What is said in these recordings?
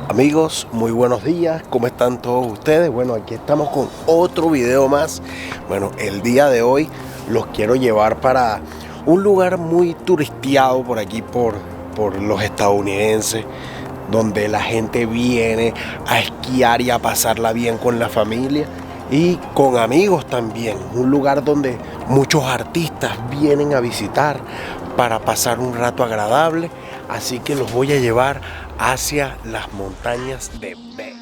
Amigos, muy buenos días, ¿cómo están todos ustedes? Bueno, aquí estamos con otro video más. Bueno, el día de hoy los quiero llevar para un lugar muy turisteado por aquí, por los estadounidenses, donde la gente viene a esquiar y a pasarla bien con la familia y con amigos también. Un lugar donde muchos artistas vienen a visitar para pasar un rato agradable. Así que los voy a llevar hacia las montañas de Vail.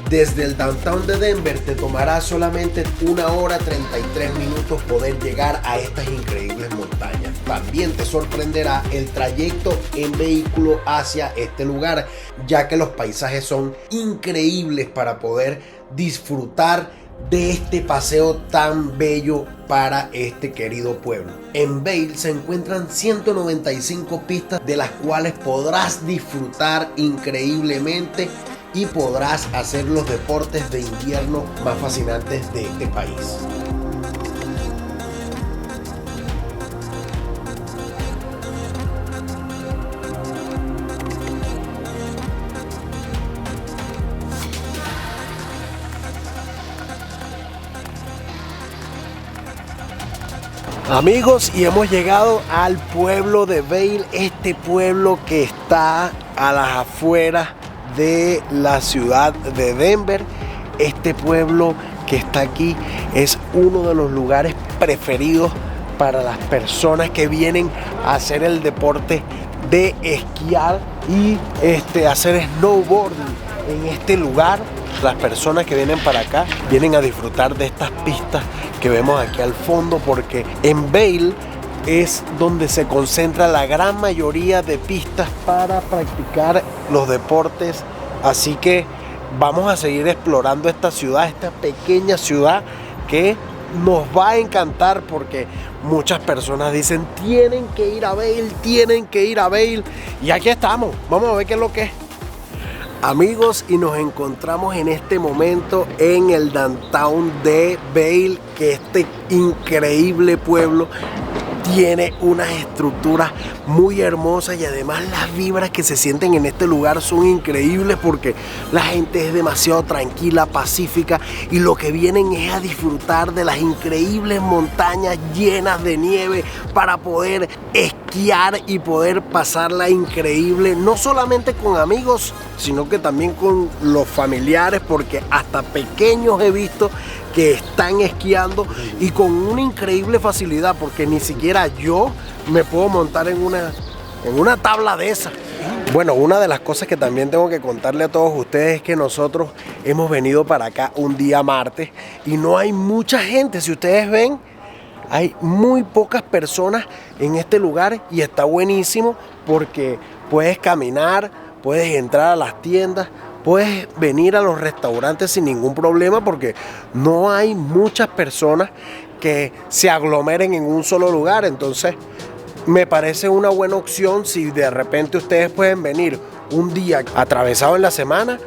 Desde el downtown de Denver te tomará solamente 1 hora 33 minutos poder llegar a estas increíbles montañas. También te sorprenderá el trayecto en vehículo hacia este lugar, ya que los paisajes son increíbles para poder disfrutar de este paseo tan bello para este querido pueblo. En Vail se encuentran 195 pistas, de las cuales podrás disfrutar increíblemente y podrás hacer los deportes de invierno más fascinantes de este país. Amigos, y hemos llegado al pueblo de Vail, este pueblo que está a las afueras de la ciudad de Denver. Este pueblo que está aquí es uno de los lugares preferidos para las personas que vienen a hacer el deporte de esquiar y hacer snowboarding. En este lugar, las personas que vienen para acá vienen a disfrutar de estas pistas que vemos aquí al fondo, porque en Vail es donde se concentra la gran mayoría de pistas para practicar los deportes. Así que vamos a seguir explorando esta ciudad, esta pequeña ciudad que nos va a encantar, porque muchas personas dicen tienen que ir a Vail, tienen que ir a Vail, y aquí estamos. Vamos a ver qué es lo que es. Amigos, y nos encontramos en este momento en el downtown de Vail, que este increíble pueblo tiene unas estructuras muy hermosas, y además las vibras que se sienten en este lugar son increíbles, porque la gente es demasiado tranquila, pacífica, y lo que vienen es a disfrutar de las increíbles montañas llenas de nieve para poder esquiar y poder pasarla increíble, no solamente con amigos, sino que también con los familiares, porque hasta pequeños he visto que están esquiando y con una increíble facilidad, porque ni siquiera yo me puedo montar en una tabla de esas. Bueno, una de las cosas que también tengo que contarle a todos ustedes es que nosotros hemos venido para acá un día martes y no hay mucha gente. Si ustedes ven, hay muy pocas personas en este lugar, y está buenísimo porque puedes caminar, puedes entrar a las tiendas, puedes venir a los restaurantes sin ningún problema, porque no hay muchas personas que se aglomeren en un solo lugar. Entonces me parece una buena opción. Si de repente ustedes pueden venir un día atravesado en la semana,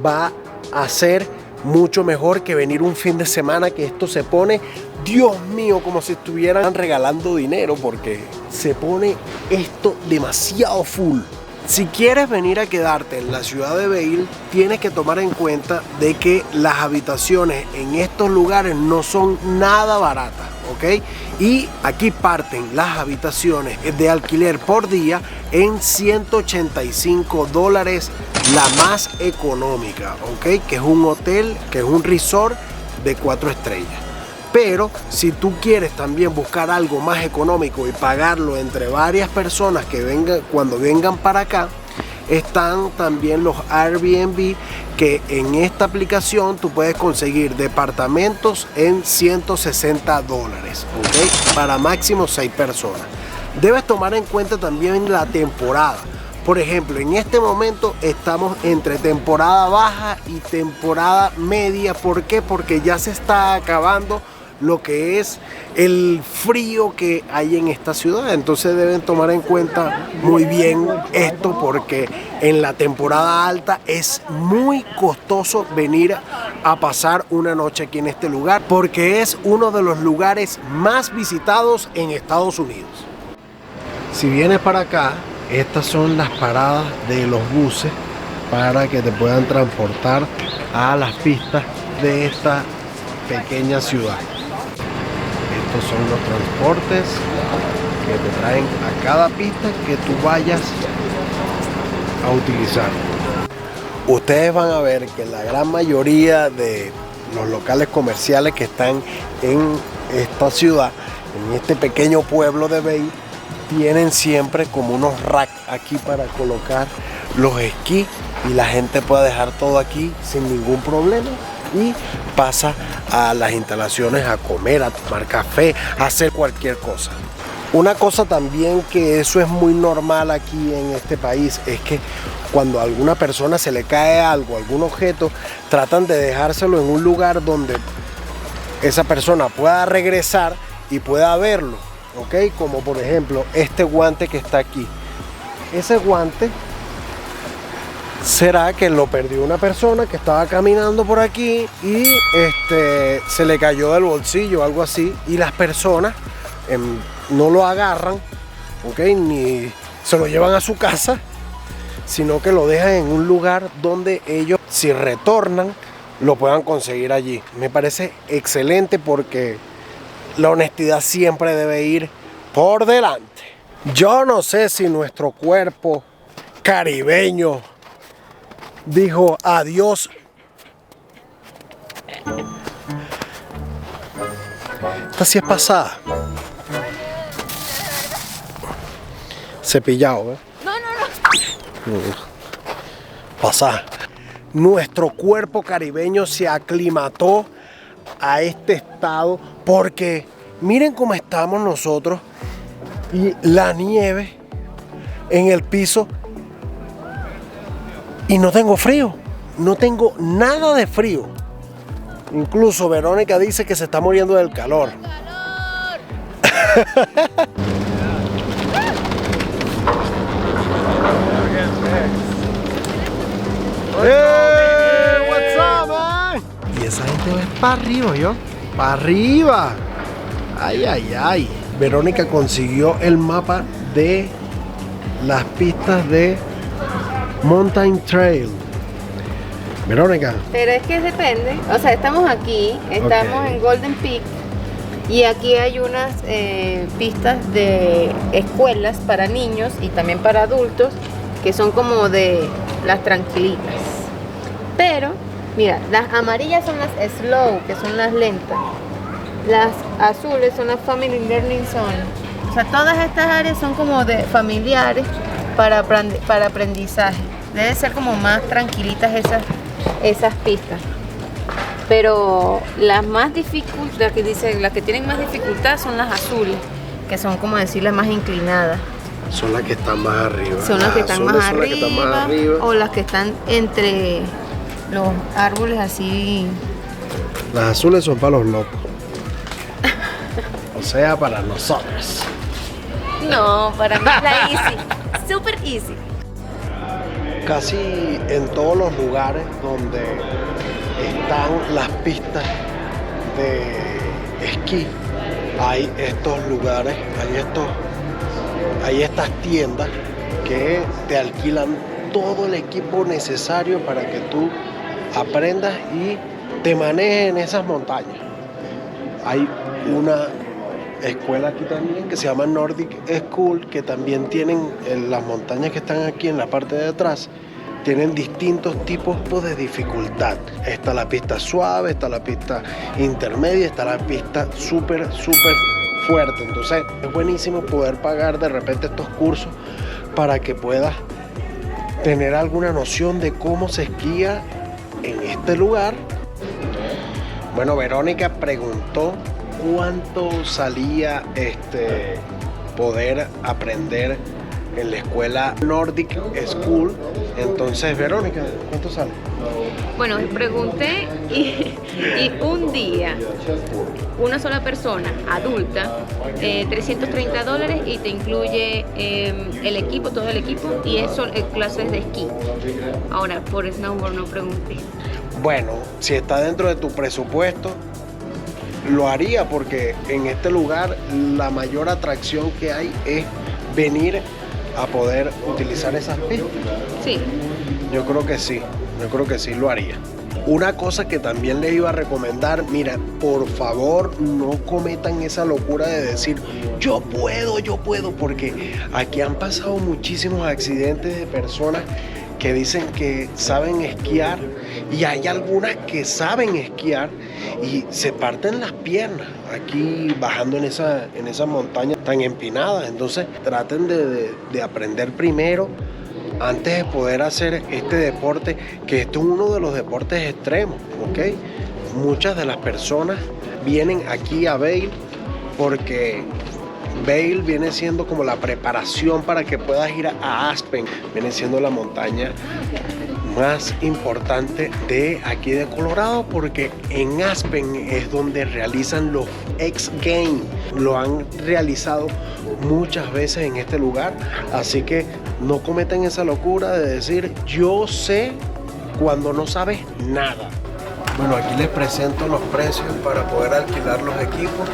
va a ser mucho mejor que venir un fin de semana, que esto se pone, Dios mío, como si estuvieran regalando dinero, porque se pone esto demasiado full. Si quieres venir a quedarte en la ciudad de Vail, tienes que tomar en cuenta de que las habitaciones en estos lugares no son nada baratas, ¿ok? Y aquí parten las habitaciones de alquiler por día en $185, la más económica, ¿ok? Que es un hotel, que es un resort de 4 estrellas. Pero si tú quieres también buscar algo más económico y pagarlo entre varias personas que vengan, cuando vengan para acá, están también los Airbnb, que en esta aplicación tú puedes conseguir departamentos en $160, ¿ok? Para máximo 6 personas. Debes tomar en cuenta también la temporada. Por ejemplo, en este momento estamos entre temporada baja y temporada media. ¿Por qué? Porque ya se está acabando lo que es el frío que hay en esta ciudad. Entonces deben tomar en cuenta muy bien esto, porque en la temporada alta es muy costoso venir a pasar una noche aquí en este lugar, porque es uno de los lugares más visitados en Estados Unidos. Si vienes para acá, estas son las paradas de los buses para que te puedan transportar a las pistas de esta pequeña ciudad. Estos son los transportes que te traen a cada pista que tú vayas a utilizar. Ustedes van a ver que la gran mayoría de los locales comerciales que están en esta ciudad, en este pequeño pueblo de Vail, tienen siempre como unos racks aquí para colocar los esquís y la gente puede dejar todo aquí sin ningún problema y pasa a las instalaciones a comer, a tomar café, a hacer cualquier cosa. Una cosa también que eso es muy normal aquí en este país es que cuando a alguna persona se le cae algo, algún objeto, tratan de dejárselo en un lugar donde esa persona pueda regresar y pueda verlo, ¿ok? Como por ejemplo este guante que está aquí. Ese guante será que lo perdió una persona que estaba caminando por aquí y se le cayó del bolsillo o algo así, y las personas no lo agarran, ¿ok? Ni se lo llevan a su casa, sino que lo dejan en un lugar donde ellos, si retornan, lo puedan conseguir allí. Me parece excelente porque la honestidad siempre debe ir por delante. Yo no sé si nuestro cuerpo caribeño dijo adiós. Esta sí es pasada. Cepillado, ¿eh? No. Pasada. Nuestro cuerpo caribeño se aclimató a este estado porque miren cómo estamos nosotros y la nieve en el piso. Y no tengo frío, no tengo nada de frío. Incluso Verónica dice que se está muriendo del calor. Hey, what's up, man? Y esa gente va para arriba, ¿yo? Para arriba. Ay. Verónica consiguió el mapa de las pistas de Mountain Trail. Verónica. Pero es que depende. O sea, estamos aquí, estamos en Golden Peak y aquí hay unas pistas de escuelas para niños y también para adultos que son como de las tranquilitas. Pero, mira, las amarillas son las slow, que son las lentas. Las azules son las Family Learning Zone. O sea, todas estas áreas son como de familiares para aprendizaje. Deben ser como más tranquilitas esas pistas. Pero las más difíciles, las que tienen más dificultad son las azules, que son como decir las más inclinadas. Son las que están más arriba. Son las que están más arriba, o las que están entre los árboles así. Las azules son para los locos. O sea, para nosotros. No, para mí es la easy. Super easy. Casi en todos los lugares donde están las pistas de esquí hay estos lugares, hay estas tiendas que te alquilan todo el equipo necesario para que tú aprendas y te manejes en esas montañas. Hay una escuela aquí también que se llama Nordic School, que también tienen en las montañas que están aquí en la parte de atrás, tienen distintos tipos de dificultad. Está la pista suave, está la pista intermedia, está la pista súper fuerte. Entonces es buenísimo poder pagar de repente estos cursos para que puedas tener alguna noción de cómo se esquía en este lugar. Bueno, Verónica preguntó cuánto salía poder aprender en la escuela Nordic School. Entonces Entonces, Verónica, ¿cuánto sale? Bueno, pregunté y un día, una sola persona, adulta, $330 y te incluye el equipo, todo el equipo, y eso, clases de esquí. Ahora, por snowboard no pregunté. Bueno, si está dentro de tu presupuesto, lo haría porque en este lugar la mayor atracción que hay es venir a poder utilizar esas pistas. Sí. Yo creo que sí lo haría. Una cosa que también les iba a recomendar, mira, por favor no cometan esa locura de decir yo puedo, porque aquí han pasado muchísimos accidentes de personas que dicen que saben esquiar y hay algunas que saben esquiar y se parten las piernas aquí bajando en esa montaña tan empinada. Entonces traten de aprender primero antes de poder hacer este deporte, que esto es uno de los deportes extremos, ¿ok? Muchas de las personas vienen aquí a Vail porque Vail viene siendo como la preparación para que puedas ir a Aspen. Viene siendo la montaña más importante de aquí de Colorado, porque en Aspen es donde realizan los X Games. Lo han realizado muchas veces en este lugar, así que no cometen esa locura de decir yo sé cuando no sabes nada. Bueno, aquí les presento los precios para poder alquilar los equipos.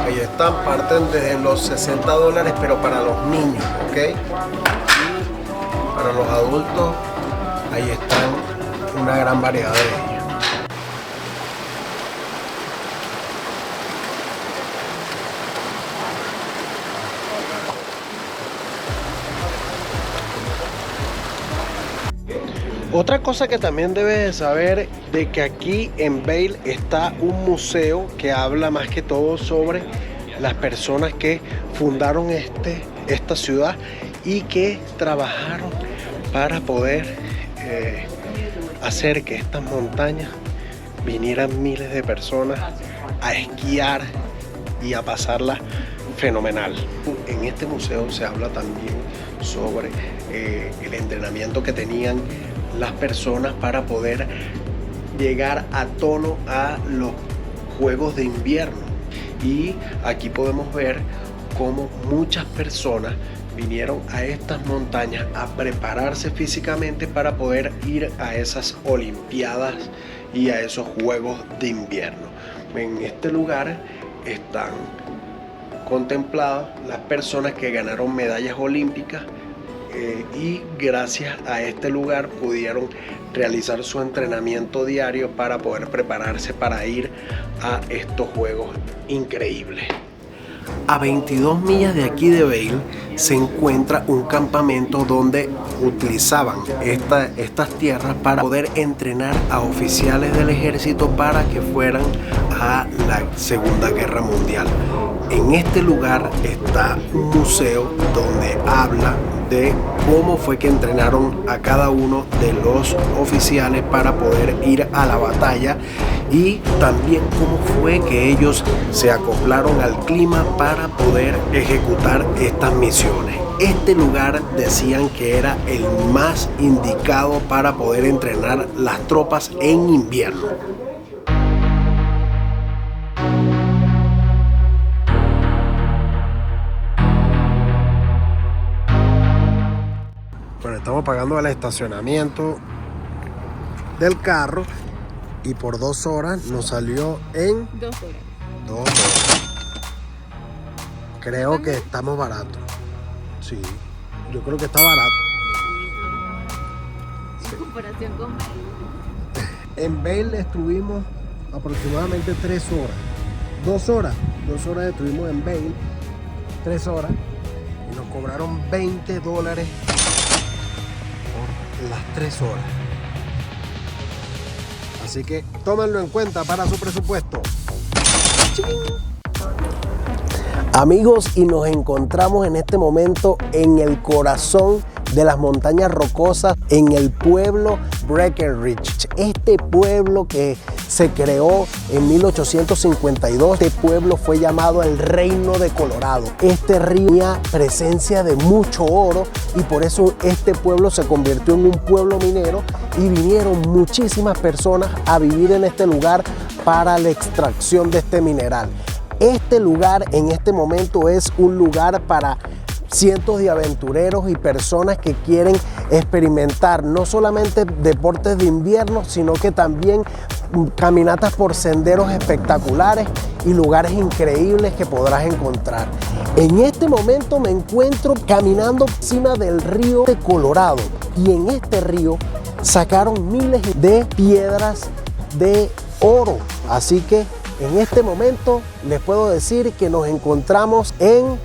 Ahí están, parten desde los $60, pero para los niños, ¿ok? Y para los adultos, ahí están una gran variedad de ellos. Otra cosa que también debes de saber de que aquí en Vail está un museo que habla más que todo sobre las personas que fundaron esta ciudad y que trabajaron para poder hacer que estas montañas vinieran miles de personas a esquiar y a pasarla fenomenal. En este museo se habla también sobre el entrenamiento que tenían las personas para poder llegar a tono a los juegos de invierno. Y aquí podemos ver cómo muchas personas vinieron a estas montañas a prepararse físicamente para poder ir a esas olimpiadas y a esos juegos de invierno. En este lugar están contempladas las personas que ganaron medallas olímpicas y gracias a este lugar pudieron realizar su entrenamiento diario para poder prepararse para ir a estos juegos increíbles. A 22 millas de aquí de Vail se encuentra un campamento donde utilizaban estas tierras para poder entrenar a oficiales del ejército para que fueran a la Segunda Guerra Mundial. En este lugar está un museo donde habla de cómo fue que entrenaron a cada uno de los oficiales para poder ir a la batalla y también cómo fue que ellos se acoplaron al clima para poder ejecutar estas misiones. Este lugar decían que era el más indicado para poder entrenar las tropas en invierno. Bueno, estamos pagando el estacionamiento del carro y por 2 horas nos salió en 2 horas. 2 horas. Creo que estamos baratos. Sí, yo creo que está barato. En comparación con Vail. En Vail estuvimos aproximadamente 3 horas. 2 horas. 2 horas estuvimos en Vail. 3 horas. Y nos cobraron $20 por las 3 horas. Así que tómenlo en cuenta para su presupuesto. Amigos, y nos encontramos en este momento en el corazón de las Montañas Rocosas, en el pueblo Breckenridge. Este pueblo que se creó en 1852. Este pueblo fue llamado el Reino de Colorado. Este río tenía presencia de mucho oro y por eso este pueblo se convirtió en un pueblo minero y vinieron muchísimas personas a vivir en este lugar para la extracción de este mineral. Este lugar en este momento es un lugar para cientos de aventureros y personas que quieren experimentar no solamente deportes de invierno, sino que también caminatas por senderos espectaculares y lugares increíbles que podrás encontrar. En este momento me encuentro caminando encima del río de Colorado y en este río sacaron miles de piedras de oro. Así que en este momento les puedo decir que nos encontramos en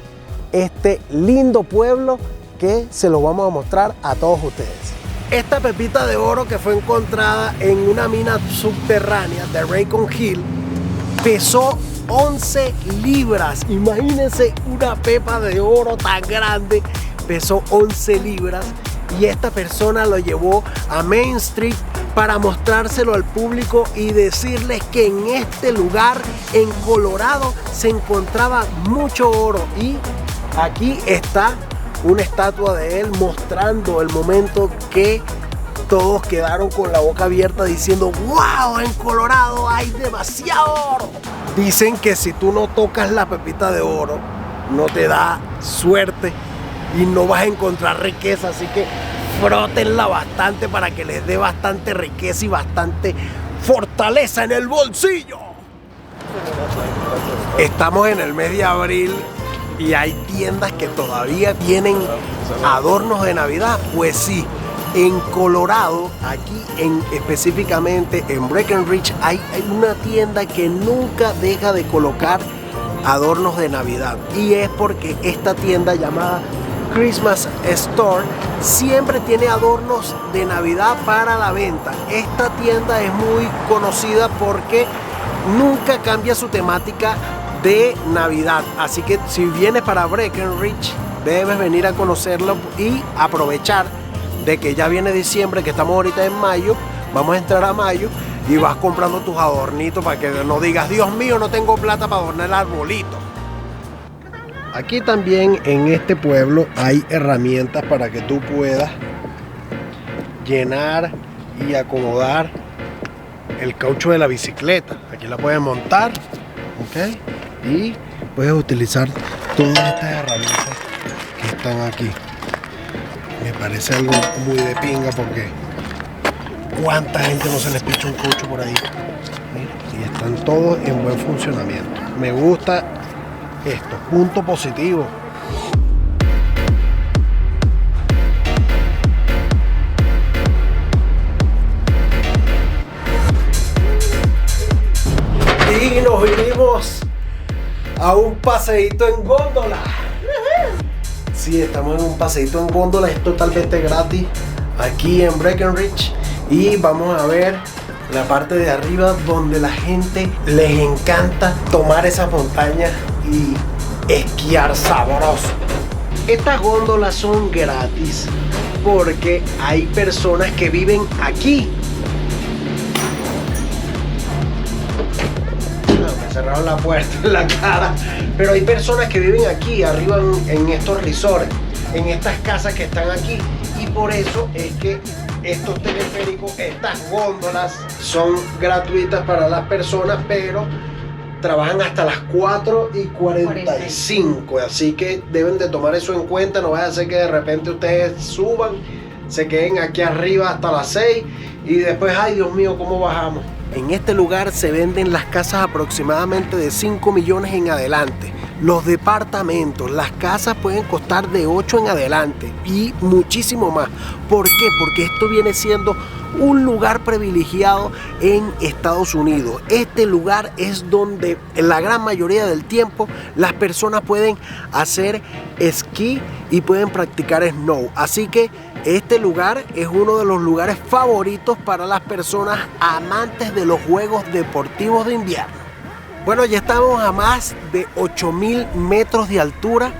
este lindo pueblo que se lo vamos a mostrar a todos ustedes. Esta pepita de oro que fue encontrada en una mina subterránea de Racon Hill pesó 11 libras. Imagínense una pepa de oro tan grande, pesó 11 libras y esta persona lo llevó a Main Street para mostrárselo al público y decirles que en este lugar, en Colorado, se encontraba mucho oro. Y aquí está una estatua de él mostrando el momento que todos quedaron con la boca abierta diciendo ¡wow! En Colorado hay demasiado oro. Dicen que si tú no tocas la pepita de oro, no te da suerte y no vas a encontrar riqueza, así que frótenla bastante para que les dé bastante riqueza y bastante fortaleza en el bolsillo. Estamos en el mes de abril y hay tiendas que todavía tienen adornos de Navidad. Pues sí, en Colorado, aquí específicamente en Breckenridge, hay una tienda que nunca deja de colocar adornos de Navidad. Y es porque esta tienda llamada Christmas Store siempre tiene adornos de Navidad para la venta. Esta tienda es muy conocida porque nunca cambia su temática de Navidad, así que si vienes para Breckenridge debes venir a conocerlo y aprovechar de que ya viene diciembre, que estamos ahorita en mayo, vamos a entrar a mayo y vas comprando tus adornitos para que no digas Dios mío, no tengo plata para adornar el arbolito. Aquí también en este pueblo hay herramientas para que tú puedas llenar y acomodar el caucho de la bicicleta. Aquí la puedes montar, ¿ok? Y puedes utilizar todas estas herramientas que están aquí. Me parece algo muy de pinga porque cuánta gente no se les picha un caucho por ahí. Y están todos en buen funcionamiento. Me gusta esto, punto positivo. Y nos vinimos a un paseíto en góndola. Sí, estamos en un paseíto en góndola, es totalmente gratis aquí en Breckenridge y vamos a ver la parte de arriba donde la gente les encanta tomar esas montañas y esquiar sabroso. Estas góndolas son gratis porque hay personas que viven aquí. Me cerraron la puerta en la cara, pero hay personas que viven aquí arriba en estos resorts, en estas casas que están aquí, y por eso es que estos teleféricos, estas góndolas son gratuitas para las personas, pero trabajan hasta las 4:45, así que deben de tomar eso en cuenta. No vaya a ser que de repente ustedes suban, se queden aquí arriba hasta las 6 y después, ay Dios mío, ¿cómo bajamos? En este lugar se venden las casas aproximadamente de 5 millones en adelante. Los departamentos, las casas pueden costar de 8 en adelante y muchísimo más. ¿Por qué? Porque esto viene siendo un lugar privilegiado en Estados Unidos. Este lugar es donde en la gran mayoría del tiempo las personas pueden hacer esquí y pueden practicar snow. Así que este lugar es uno de los lugares favoritos para las personas amantes de los juegos deportivos de invierno. Bueno, ya estamos a más de 8,000 metros de altura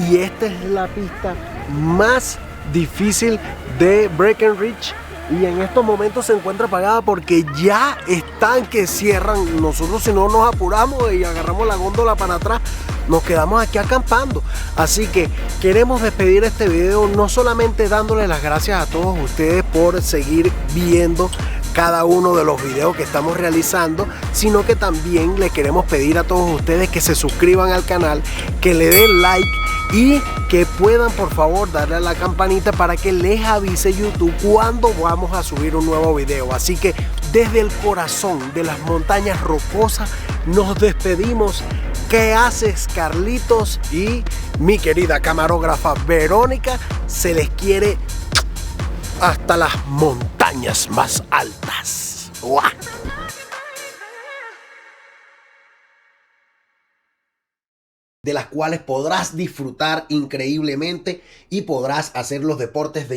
y esta es la pista más difícil de Breckenridge y en estos momentos se encuentra apagada porque ya están que cierran. Nosotros, si no nos apuramos y agarramos la góndola para atrás, nos quedamos aquí acampando. Así que queremos despedir este video no solamente dándole las gracias a todos ustedes por seguir viendo cada uno de los videos que estamos realizando, sino que también le queremos pedir a todos ustedes que se suscriban al canal, que le den like y que puedan por favor darle a la campanita para que les avise YouTube cuando vamos a subir un nuevo video. Así que desde el corazón de las montañas rocosas nos despedimos. ¿Qué haces, Carlitos? Y mi querida camarógrafa Verónica, se les quiere hasta las montañas más altas. ¡Uah! De las cuales podrás disfrutar increíblemente y podrás hacer los deportes de